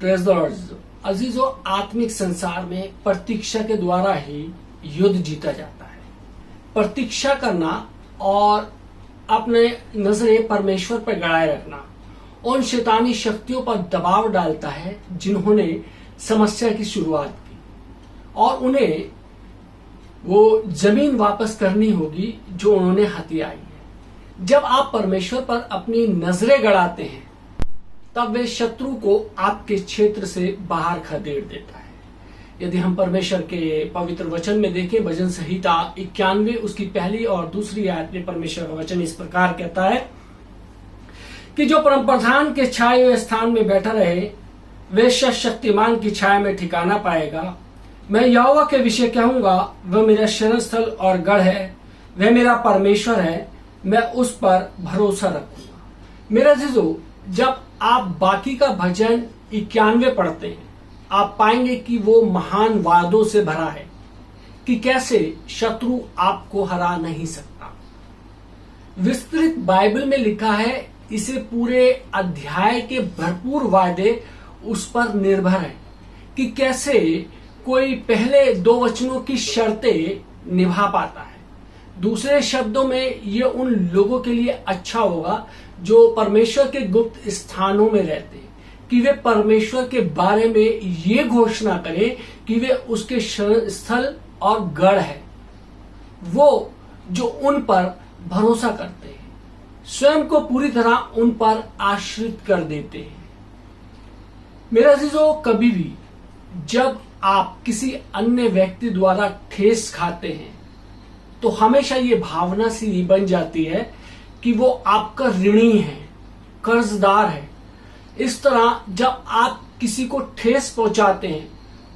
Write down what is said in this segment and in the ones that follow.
Praise the Lord. अजीजों, आत्मिक संसार में प्रतीक्षा के द्वारा ही युद्ध जीता जाता है। प्रतीक्षा करना और अपने नजरें परमेश्वर पर गड़ाए रखना उन शैतानी शक्तियों पर दबाव डालता है जिन्होंने समस्या की शुरुआत की, और उन्हें वो जमीन वापस करनी होगी जो उन्होंने हथियाई है। जब आप परमेश्वर पर अपनी नजरें गड़ाते हैं तब वे शत्रु को आपके क्षेत्र से बाहर खदेड़ देता है। यदि हम परमेश्वर के पवित्र वचन में देखें, भजन संहिता 91 उसकी पहली और दूसरी आयत में परमेश्वर का वचन इस प्रकार कहता है कि जो परम प्रधान के छाए हुए स्थान में बैठा रहे वे शक्तिमान की छाया में ठिकाना पाएगा। मैं यहोवा के विषय कहूंगा, वह मेरा शरण स्थल और गढ़ है, वह मेरा परमेश्वर है, मैं उस पर भरोसा रखूंगा। मेरा जीजो, जब आप बाकी का भजन 91 पढ़ते हैं आप पाएंगे कि वो महान वादों से भरा है कि कैसे शत्रु आपको हरा नहीं सकता। विस्तृत बाइबल में लिखा है, इसे पूरे अध्याय के भरपूर वादे उस पर निर्भर है कि कैसे कोई पहले 2 वचनों की शर्तें निभा पाता है। दूसरे शब्दों में ये उन लोगों के लिए अच्छा होगा जो परमेश्वर के गुप्त स्थानों में रहते हैं कि वे परमेश्वर के बारे में ये घोषणा करें कि वे उसके शरण स्थल और गढ़ है, वो जो उन पर भरोसा करते हैं, स्वयं को पूरी तरह उन पर आश्रित कर देते हैं। मेरा अजीजों, कभी भी जब आप किसी अन्य व्यक्ति द्वारा ठेस खाते हैं तो हमेशा ये भावना सी बन जाती है कि वो आपका ऋणी है, कर्जदार है। इस तरह जब आप किसी को ठेस पहुंचाते हैं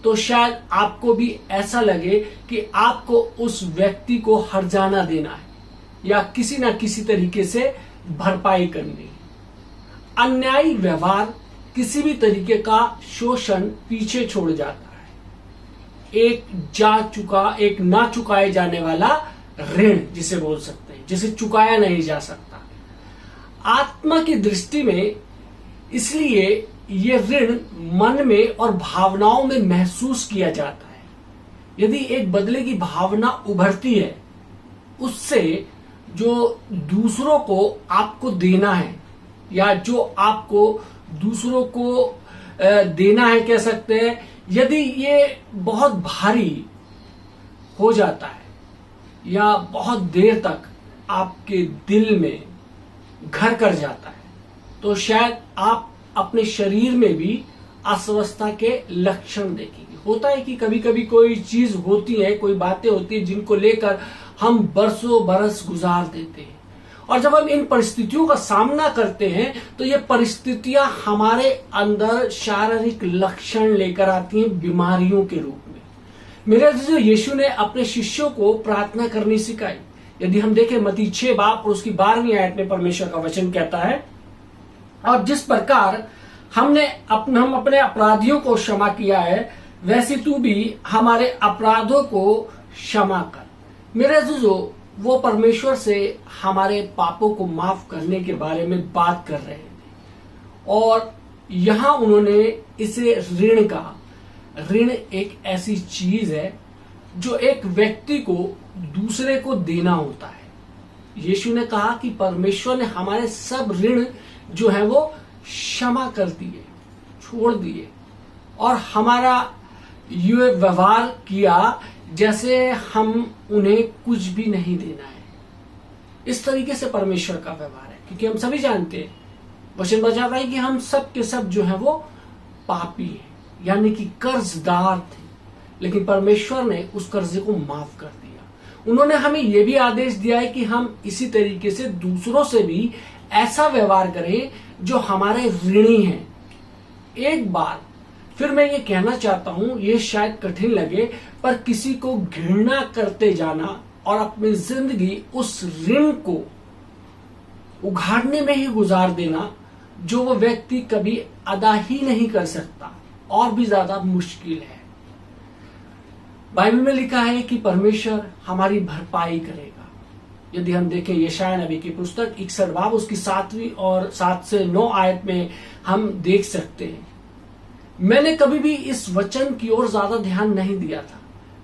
तो शायद आपको भी ऐसा लगे कि आपको उस व्यक्ति को हर्जाना देना है या किसी ना किसी तरीके से भरपाई करनी है। अन्यायी व्यवहार किसी भी तरीके का शोषण पीछे छोड़ जाता है। एक ना चुकाए जाने वाला ऋण जिसे बोल सकते हैं, जिसे चुकाया नहीं जा सकता। आत्मा की दृष्टि में इसलिए ये ऋण मन में और भावनाओं में महसूस किया जाता है। यदि एक बदले की भावना उभरती है, उससे जो दूसरों को आपको देना है या जो आपको दूसरों को देना है कह सकते हैं, यदि ये बहुत भारी हो जाता है या बहुत देर तक आपके दिल में घर कर जाता है तो शायद आप अपने शरीर में भी अस्वस्थता के लक्षण देखेंगे। होता है कि कभी कभी कोई चीज होती है, कोई बातें होती है जिनको लेकर हम बरसों बरस गुजार देते हैं, और जब हम इन परिस्थितियों का सामना करते हैं तो ये परिस्थितियां हमारे अंदर शारीरिक लक्षण लेकर आती हैं, बीमारियों के रूप में। मेरे जो यीशु ने अपने शिष्यों को प्रार्थना करनी सिखाई। यदि हम देखें मत्ती 6 बाब और उसकी 12वीं आयत में परमेश्वर का वचन कहता है, और जिस प्रकार हम अपने अपराधियों को क्षमा किया है वैसे तू भी हमारे अपराधों को क्षमा कर। मेरे अजीजों, वो परमेश्वर से हमारे पापों को माफ करने के बारे में बात कर रहे थे, और यहां उन्होंने इसे ऋण कहा। ऋण एक ऐसी चीज है जो एक व्यक्ति को दूसरे को देना होता है। यीशु ने कहा कि परमेश्वर ने हमारे सब ऋण जो है वो क्षमा कर दिए, छोड़ दिए, और हमारा ये व्यवहार किया जैसे हम उन्हें कुछ भी नहीं देना है। इस तरीके से परमेश्वर का व्यवहार है, क्योंकि हम सभी जानते हैं, वचन बताता है कि हम सब के सब जो है वो पापी हैं, यानी कि कर्जदार थे, लेकिन परमेश्वर ने उस कर्जे को माफ कर दिया। उन्होंने हमें यह भी आदेश दिया है कि हम इसी तरीके से दूसरों से भी ऐसा व्यवहार करें जो हमारे ऋणी हैं। एक बार फिर मैं ये कहना चाहता हूं, ये शायद कठिन लगे, पर किसी को घृणा करते जाना और अपनी जिंदगी उस ऋण को उघाड़ने में ही गुजार देना जो वो व्यक्ति कभी अदा ही नहीं कर सकता, और भी ज्यादा मुश्किल है। बाइबल में लिखा है कि परमेश्वर हमारी भरपाई करेगा। यदि हम देखें यशायाह नबी की पुस्तक 61 बाब उसकी 7वीं और 7 से 9 आयत में हम देख सकते हैं, मैंने कभी भी इस वचन की ओर ज्यादा ध्यान नहीं दिया था,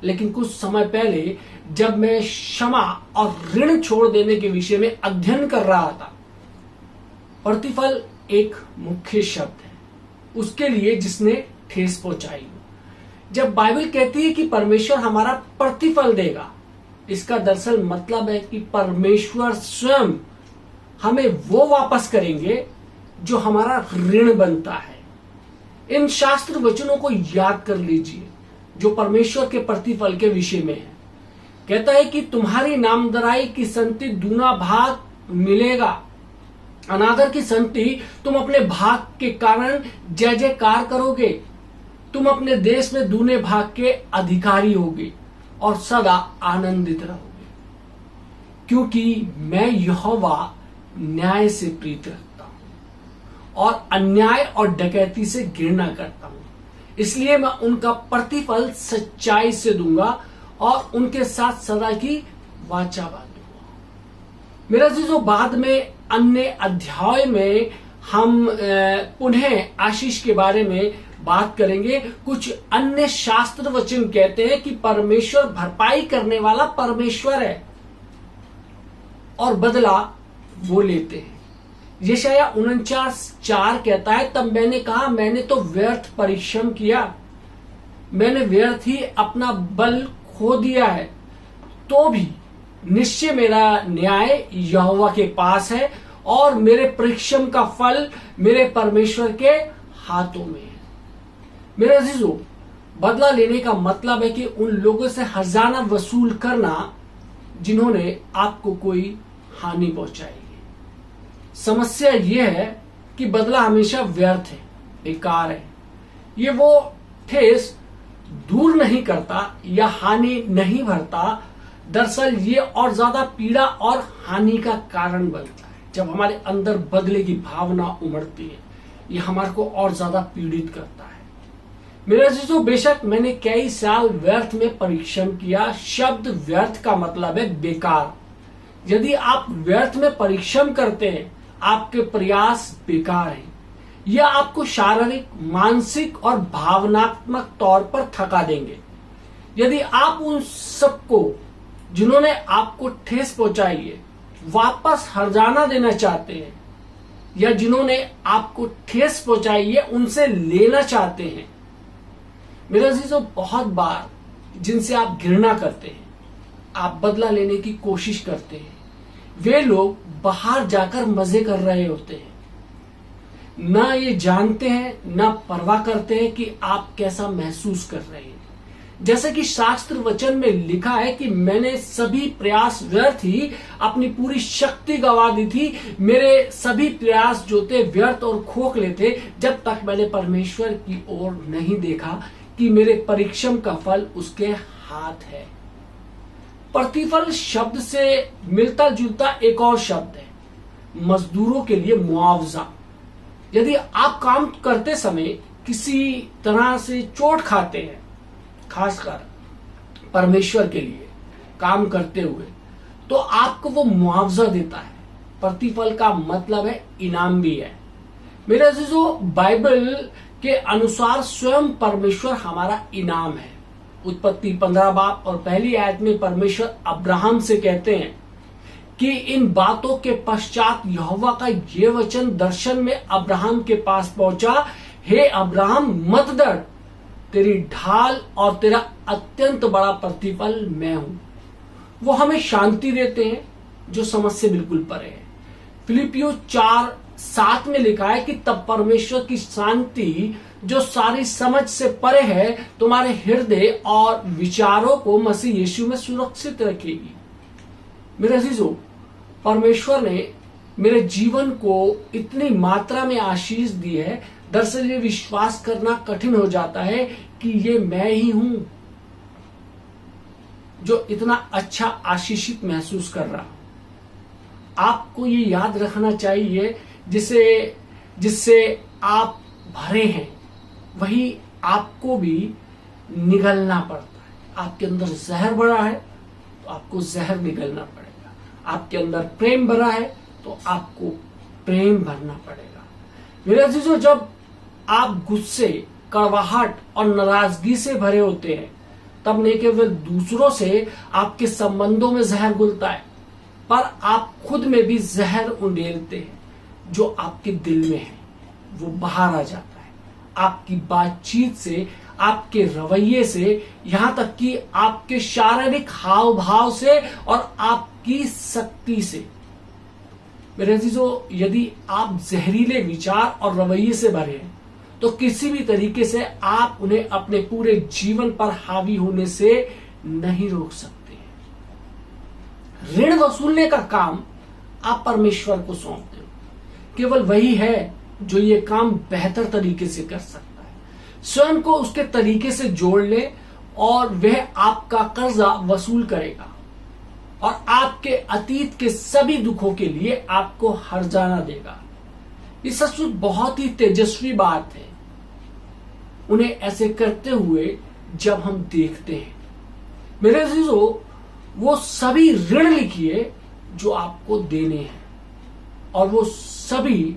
लेकिन कुछ समय पहले जब मैं क्षमा और ऋण छोड़ देने के विषय में अध्ययन कर रहा था, प्रतिफल एक मुख्य शब्द है उसके लिए जिसने ठेस पहुंचाई हो। जब बाइबल कहती है कि परमेश्वर हमारा प्रतिफल देगा, इसका दरअसल मतलब है कि परमेश्वर स्वयं हमें वो वापस करेंगे जो हमारा ऋण बनता है। इन शास्त्र वचनों को याद कर लीजिए जो परमेश्वर के प्रतिफल के विषय में है। कहता है कि तुम्हारी नामधराई की संति दूना भाग मिलेगा। अनादर की संति तुम अपने भाग के कारण जय जयकार करोगे। तुम अपने देश में दूने भाग के अधिकारी होगे और सदा आनंदित रहोगे, क्योंकि मैं यहोवा न्याय से प्रीत रखता हूं और अन्याय और डकैती से घृणा करता हूं। इसलिए मैं उनका प्रतिफल सच्चाई से दूंगा और उनके साथ सदा की वाचा बांधूंगा। मेरा जो बाद में अन्य अध्याय में हम पुनः आशीष के बारे में बात करेंगे। कुछ अन्य शास्त्र वचन कहते हैं कि परमेश्वर भरपाई करने वाला परमेश्वर है और बदला वो लेते हैं। यशाया 49:4 कहता है, तब मैंने कहा मैंने तो व्यर्थ परिश्रम किया, मैंने व्यर्थ ही अपना बल खो दिया है, तो भी निश्चय मेरा न्याय यहोवा के पास है और मेरे परिश्रम का फल मेरे परमेश्वर के हाथों में है। मेरे अजीजों, बदला लेने का मतलब है कि उन लोगों से खजाना वसूल करना जिन्होंने आपको कोई हानि पहुंचाई है। समस्या यह है कि बदला हमेशा व्यर्थ है, बेकार है। ये वो ठेस दूर नहीं करता या हानि नहीं भरता, दरअसल ये और ज्यादा पीड़ा और हानि का कारण बनता है। जब हमारे अंदर बदले की भावना उमड़ती है, ये हमारे को और ज्यादा पीड़ित करता है। मेरे अजीजों, बेशक मैंने कई साल व्यर्थ में परिश्रम किया। शब्द व्यर्थ का मतलब है बेकार। यदि आप व्यर्थ में परिश्रम करते हैं, आपके प्रयास बेकार हैं। यह आपको शारीरिक, मानसिक और भावनात्मक तौर पर थका देंगे। यदि आप उन सबको जिन्होंने आपको ठेस पहुंचाई है वापस हर्जाना देना चाहते हैं, या जिन्होंने आपको ठेस पहुंचाई है उनसे लेना चाहते हैं, मेरे अजीजों, बहुत बार जिनसे आप घृणा करते हैं, आप बदला लेने की कोशिश करते हैं, वे लोग बाहर जाकर मजे कर रहे होते हैं। ना ये जानते हैं, ना परवाह करते हैं कि आप कैसा महसूस कर रहे हैं। जैसे कि शास्त्र वचन में लिखा है कि मैंने सभी प्रयास व्यर्थ ही अपनी पूरी शक्ति गंवा दी थी। मेरे सभी प्रयास जो थे व्यर्थ और खोखले थे, जब तक मैंने परमेश्वर की ओर नहीं देखा कि मेरे परिश्रम का फल उसके हाथ है। प्रतिफल शब्द से मिलता जुलता एक और शब्द है, मजदूरों के लिए मुआवजा। यदि आप काम करते समय किसी तरह से चोट खाते हैं, खासकर परमेश्वर के लिए काम करते हुए, तो आपको वो मुआवजा देता है। प्रतिफल का मतलब है इनाम भी है। मेरे अजीजों, बाइबल के अनुसार स्वयं परमेश्वर हमारा इनाम है। उत्पत्ति 15 बाब और पहली आयत में परमेश्वर अब्राहम से कहते हैं कि इन बातों के पश्चात यहोवा का ये वचन दर्शन में अब्राहम के पास पहुंचा, हे अब्राहम मत डर, तेरी ढाल और तेरा अत्यंत बड़ा प्रतिफल मैं हूं। वो हमें शांति देते हैं जो समझ से बिल्कुल परे है। फिलिपियो 4:7 में लिखा है कि तब परमेश्वर की शांति जो सारी समझ से परे है तुम्हारे हृदय और विचारों को मसीह यीशु में सुरक्षित रखेगी। मेरे अजीजों, परमेश्वर ने मेरे जीवन को इतनी मात्रा में आशीष दी है, दरअसल ये विश्वास करना कठिन हो जाता है कि ये मैं ही हूं जो इतना अच्छा आशीषित महसूस कर रहा हूं। आपको ये याद रखना चाहिए, जिससे आप भरे हैं वही आपको भी निगलना पड़ता है। आपके अंदर जहर भरा है तो आपको जहर निगलना पड़ेगा। आपके अंदर प्रेम भरा है तो आपको प्रेम भरना पड़ेगा। मेरे अजीजों, जब आप गुस्से कड़वाहट और नाराजगी से भरे होते हैं, तब न केवल दूसरों से आपके संबंधों में जहर घुलता है, पर आप खुद में भी जहर उंडेलते हैं। जो आपके दिल में है वो बाहर आ जाता है, आपकी बातचीत से, आपके रवैये से, यहां तक कि आपके शारीरिक हाव भाव से और आपकी शक्ति से। मेरे अजीजों, यदि आप जहरीले विचार और रवैये से भरे हैं तो किसी भी तरीके से आप उन्हें अपने पूरे जीवन पर हावी होने से नहीं रोक सकते। ऋण वसूलने का काम आप परमेश्वर को सौंपते हो। केवल वही है जो ये काम बेहतर तरीके से कर सकता है। स्वयं को उसके तरीके से जोड़ ले और वह आपका कर्जा वसूल करेगा और आपके अतीत के सभी दुखों के लिए आपको हर्जाना देगा। ये सचमुच बहुत ही तेजस्वी बात है उन्हें ऐसे करते हुए जब हम देखते हैं। मेरे अजीजों, वो सभी ऋण लिखिए जो आपको देने हैं और वो सभी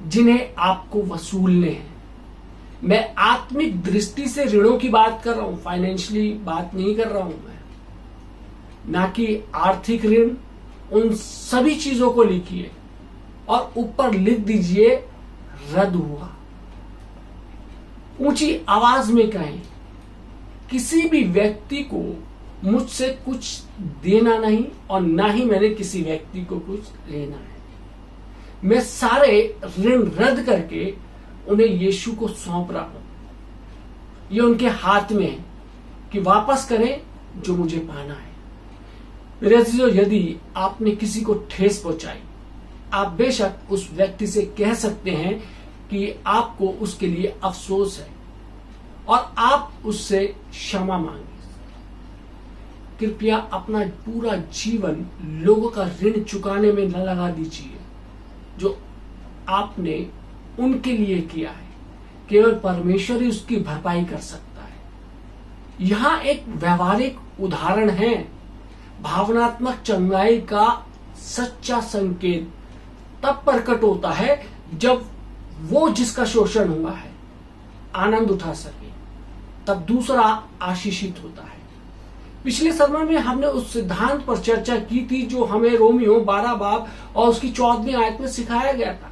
जिन्हें आपको वसूलने हैं। मैं आत्मिक दृष्टि से ऋणों की बात कर रहा हूं, फाइनेंशियली बात नहीं कर रहा हूं मैं, ना कि आर्थिक ऋण। उन सभी चीजों को लिखिए और ऊपर लिख दीजिए रद्द हुआ। ऊंची आवाज में कहें, किसी भी व्यक्ति को मुझसे कुछ देना नहीं और ना ही मैंने किसी व्यक्ति को कुछ लेना है। मैं सारे ऋण रद्द करके उन्हें यीशु को सौंप रहा हूं। ये उनके हाथ में है कि वापस करें जो मुझे पाना है। मेरे अजीजों, यदि आपने किसी को ठेस पहुंचाई, आप बेशक उस व्यक्ति से कह सकते हैं कि आपको उसके लिए अफसोस है और आप उससे क्षमा मांगे। कृपया अपना पूरा जीवन लोगों का ऋण चुकाने में न लगा दीजिए जो आपने उनके लिए किया है। केवल परमेश्वर ही उसकी भरपाई कर सकता है। यहां एक व्यवहारिक उदाहरण है। भावनात्मक चंगाई का सच्चा संकेत तब प्रकट होता है जब वो जिसका शोषण हुआ है आनंद उठा सके, तब दूसरा आशीषित होता है। पिछले सरमन में हमने उस सिद्धांत पर चर्चा की थी जो हमें रोमियो 12 बाब और उसकी 14वीं आयत में सिखाया गया था,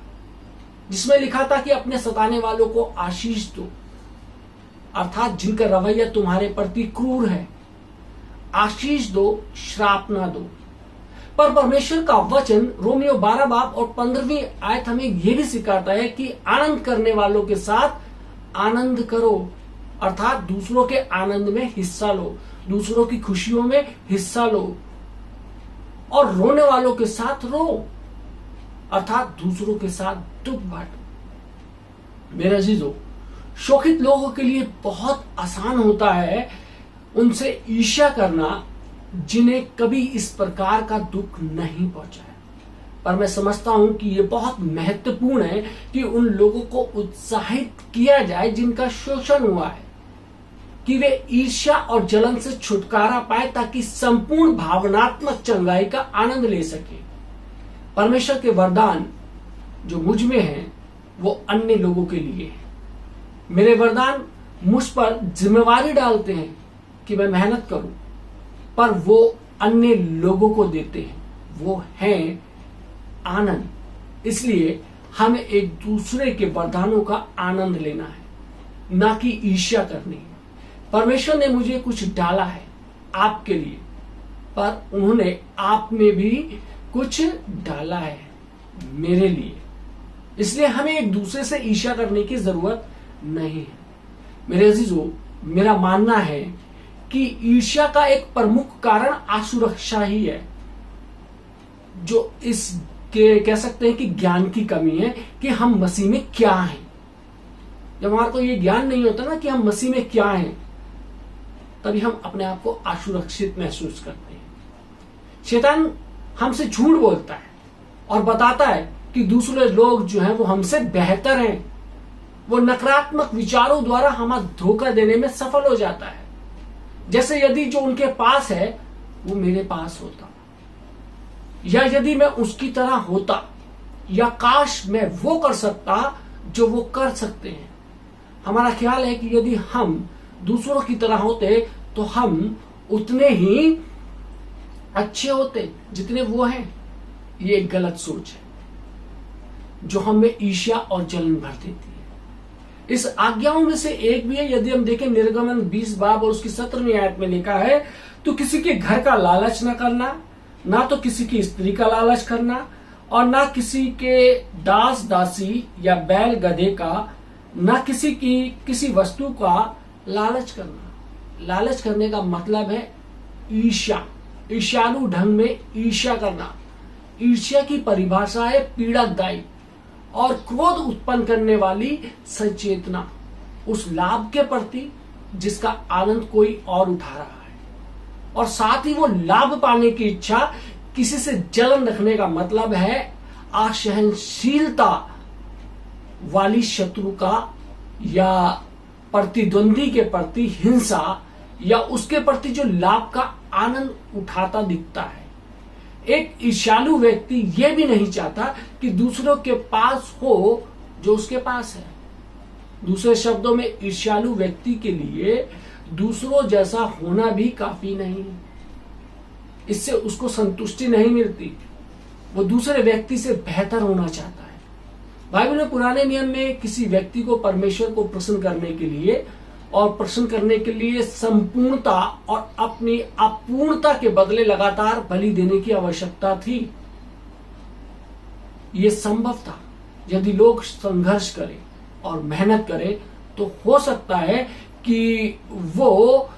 जिसमें लिखा था कि अपने सताने वालों को आशीष दो, अर्थात जिनका रवैया तुम्हारे प्रति क्रूर है, आशीष दो, श्राप ना दो। पर परमेश्वर का वचन रोमियो 12 बाब और 15वीं आयत हमें यह भी सिखाता है कि आनंद करने वालों के साथ आनंद करो, अर्थात दूसरों के आनंद में हिस्सा लो, दूसरों की खुशियों में हिस्सा लो, और रोने वालों के साथ रो, अर्थात दूसरों के साथ दुख बांटो। मेरे अजीजों, शोकित लोगों के लिए बहुत आसान होता है उनसे ईर्ष्या करना जिन्हें कभी इस प्रकार का दुख नहीं पहुंचा है। पर मैं समझता हूं कि यह बहुत महत्वपूर्ण है कि उन लोगों को उत्साहित किया जाए जिनका शोषण हुआ है, कि वे ईर्ष्या और जलन से छुटकारा पाए ताकि संपूर्ण भावनात्मक चंगाई का आनंद ले सके। परमेश्वर के वरदान जो मुझ में हैं वो अन्य लोगों के लिए है। मेरे वरदान मुझ पर जिम्मेवारी डालते हैं कि मैं मेहनत करूं, पर वो अन्य लोगों को देते हैं, वो है आनंद। इसलिए हमें एक दूसरे के वरदानों का आनंद लेना है, ना कि ईर्ष्या करनी है। परमेश्वर ने मुझे कुछ डाला है आपके लिए, पर उन्होंने आप में भी कुछ डाला है मेरे लिए। इसलिए हमें एक दूसरे से ईर्ष्या करने की जरूरत नहीं है। मेरे अजीजों, मेरा मानना है कि ईर्ष्या का एक प्रमुख कारण असुरक्षा ही है, जो इस के कह सकते हैं कि ज्ञान की कमी है कि हम मसीह में क्या हैं। जब हमारे को ये ज्ञान नहीं होता ना कि हम मसीह में क्या हैं, तभी हम अपने आप को असुरक्षित महसूस करते हैं। शैतान हमसे झूठ बोलता है और बताता है कि दूसरे लोग जो हैं वो हमसे बेहतर हैं। वो नकारात्मक विचारों द्वारा हमें धोखा देने में सफल हो जाता है, जैसे यदि जो उनके पास है वो मेरे पास होता, या यदि मैं उसकी तरह होता, या काश मैं वो कर सकता जो वो कर सकते हैं। हमारा ख्याल है कि यदि हम दूसरों की तरह होते तो हम उतने ही अच्छे होते जितने वो हैं। ये एक गलत सोच है जो हमें ईर्ष्या और जलन भर देती है। इस आज्ञाओं में से एक भी है, यदि हम देखें निर्गमन 20 बाब और उसकी 17वीं आयत में लिखा है, तो किसी के घर का लालच न करना, ना तो किसी की स्त्री का लालच करना, और ना किसी के दास दासी या बैल गधे का, ना किसी की किसी वस्तु का लालच करना। लालच करने का मतलब है ईर्ष्या, ईर्ष्यालु ढंग में ईर्ष्या करना। ईर्ष्या की परिभाषा है पीड़ादायी और क्रोध उत्पन्न करने वाली संचेतना उस लाभ के प्रति जिसका आनंद कोई और उठा रहा है, और साथ ही वो लाभ पाने की इच्छा। किसी से जलन रखने का मतलब है असहनशीलता वाली शत्रु का या प्रतिद्वंदी के प्रति हिंसा, या उसके प्रति जो लाभ का आनंद उठाता दिखता है। एक ईर्ष्यालु व्यक्ति यह भी नहीं चाहता कि दूसरों के पास हो जो उसके पास है। दूसरे शब्दों में, ईर्ष्यालु व्यक्ति के लिए दूसरों जैसा होना भी काफी नहीं है। इससे उसको संतुष्टि नहीं मिलती, वो दूसरे व्यक्ति से बेहतर होना चाहता है। बाइबल में पुराने नियम में किसी व्यक्ति को परमेश्वर को प्रसन्न करने के लिए और प्रसन्न करने के लिए संपूर्णता और अपनी अपूर्णता के बदले लगातार बलि देने की आवश्यकता थी। यह संभव था। यदि लोग संघर्ष करें और मेहनत करें तो हो सकता है कि वो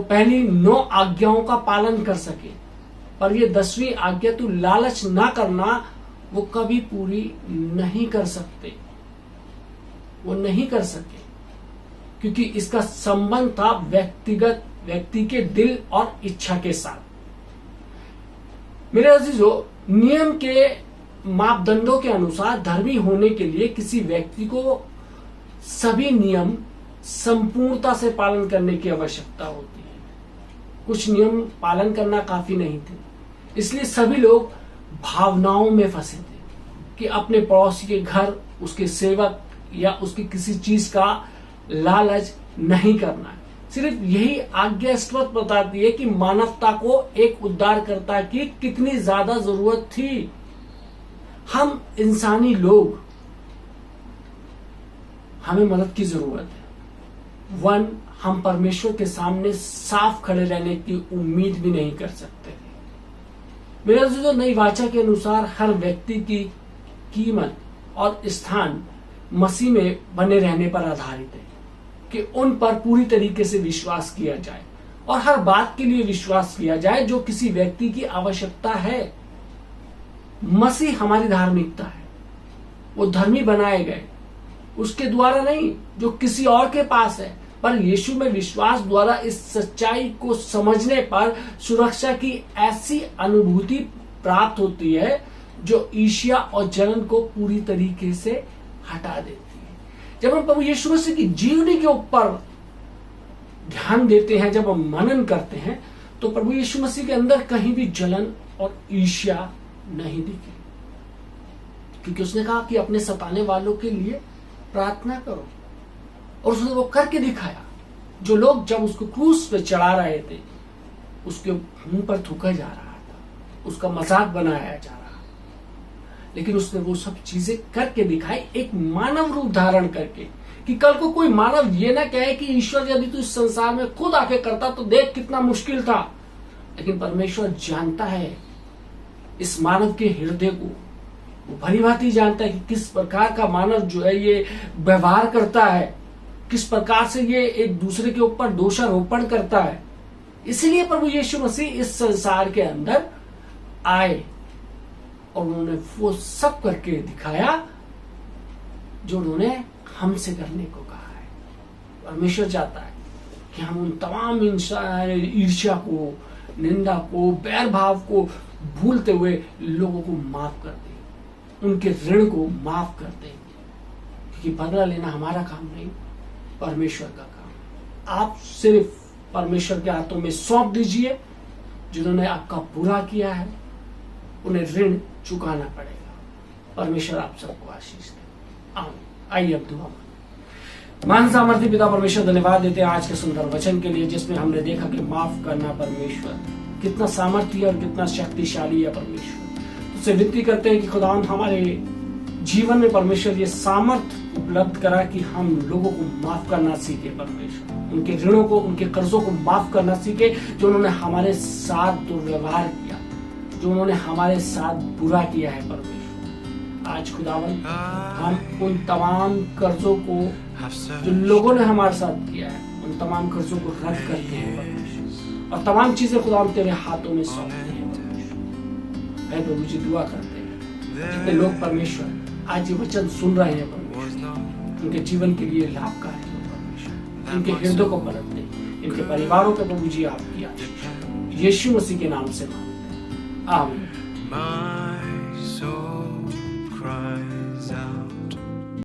पहली 9 आज्ञाओं का पालन कर सके, पर ये 10वीं आज्ञा तू लालच ना करना वो कभी पूरी नहीं कर सकते। वो नहीं कर सके क्योंकि इसका संबंध था व्यक्ति के दिल और इच्छा के साथ। मेरे अजीजों, नियम के मापदंडों के अनुसार धर्मी होने के लिए किसी व्यक्ति को सभी नियम संपूर्णता से पालन करने की आवश्यकता होती है। कुछ नियम पालन करना काफी नहीं थे, इसलिए सभी लोग भावनाओं में फंसे थे कि अपने पड़ोसी के घर, उसके सेवक या उसकी किसी चीज का लालच नहीं करना है। सिर्फ यही आज्ञा स्पष्ट बताती है कि मानवता को एक उद्धारकर्ता की कितनी ज्यादा जरूरत थी। हम इंसानी लोग, हमें मदद की जरूरत है। हम परमेश्वर के सामने साफ खड़े रहने की उम्मीद भी नहीं कर सकते। मेरा जो नई वाचा के अनुसार हर व्यक्ति की कीमत और स्थान मसीह में बने रहने पर आधारित है कि उन पर पूरी तरीके से विश्वास किया जाए और हर बात के लिए विश्वास किया जाए जो किसी व्यक्ति की आवश्यकता है। मसीह हमारी धार्मिकता है। वो धर्मी बनाए गए उसके द्वारा नहीं जो किसी और के पास है, पर यीशु में विश्वास द्वारा इस सच्चाई को समझने पर सुरक्षा की ऐसी अनुभूति प्राप्त होती है जो ईर्ष्या और जलन को पूरी तरीके से हटा देती है। जब हम प्रभु यीशु मसीह की जीवनी के ऊपर ध्यान देते हैं, जब हम मनन करते हैं, तो प्रभु यीशु मसीह के अंदर कहीं भी जलन और ईर्ष्या नहीं दिखी, क्योंकि उसने कहा कि अपने सताने वालों के लिए प्रार्थना करो, और उसने वो करके दिखाया। जो लोग जब उसको क्रूस पे चढ़ा रहे थे उसके मुंह पर थूका जा रहा था, उसका मजाक बनाया जा रहा, लेकिन उसने वो सब चीजें करके दिखाई, एक मानव रूप धारण करके, कि कल को कोई मानव ये ना कहे कि ईश्वर यदि तू इस संसार में खुद आके करता तो देख कितना मुश्किल था। लेकिन परमेश्वर जानता है इस मानव के हृदय को, वो भली भांति जानता है कि किस प्रकार का मानव जो है ये व्यवहार करता है, किस प्रकार से ये एक दूसरे के ऊपर दोषारोपण करता है। इसलिए प्रभु यीशु मसीह इस संसार के अंदर आए और उन्होंने वो सब करके दिखाया जो उन्होंने हमसे करने को कहा है। परमेश्वर चाहता है कि हम उन तमाम ईर्ष्या को, निंदा को, बैर भाव को भूलते हुए लोगों को माफ कर दें, उनके ऋण को माफ कर दें, क्योंकि बदला लेना हमारा काम नहीं, परमेश्वर का काम। आप सिर्फ परमेश्वर के हाथों में सौंप दीजिए। जिन्होंने आपका बुरा किया है उन्हें ऋण चुकाना पड़ेगा। परमेश्वर आप सबको आशीष दे। आइए अब दुआ मांगें। महान सामर्थ्य पिता परमेश्वर धन्यवाद देते हैं आज के सुंदर वचन के लिए, जिसमें हमने देखा कि माफ करना परमेश्वर कितना सामर्थ्य और कितना शक्तिशाली है परमेश्वर। तुझसे विनती करते हैं कि खुदावंद हमारे जीवन में परमेश्वर ये सामर्थ्य उपलब्ध करा कि हम लोगों को माफ करना सीखे परमेश्वर, उनके ऋणों को, उनके कर्जों को माफ करना सीखे जो उन्होंने हमारे साथ दुर्व्यवहार किया, जो उन्होंने हमारे साथ बुरा किया है परमेश्वर। आज खुदावंद हम उन तमाम कर्जों को जो लोगों ने हमारे साथ किया है, उन तमाम कर्जों को रद्द करते हैं परमेश्वर, और तमाम चीजें खुदावंद तेरे हाथों में सौंपते हैं परमेश्वर। ऐ प्रभु जी दुआ करते हैं जितने लोग परमेश्वर आज ये वचन सुन रहे हैं परमेश्वर, उनके जीवन के लिए लाभकारी हो परमेश्वर, उनके हृदय को पलट दे, इनके परिवारों पे प्रभु जी आपकी आशीष यीशु मसीह के नाम से मांगते हैं, आमीन।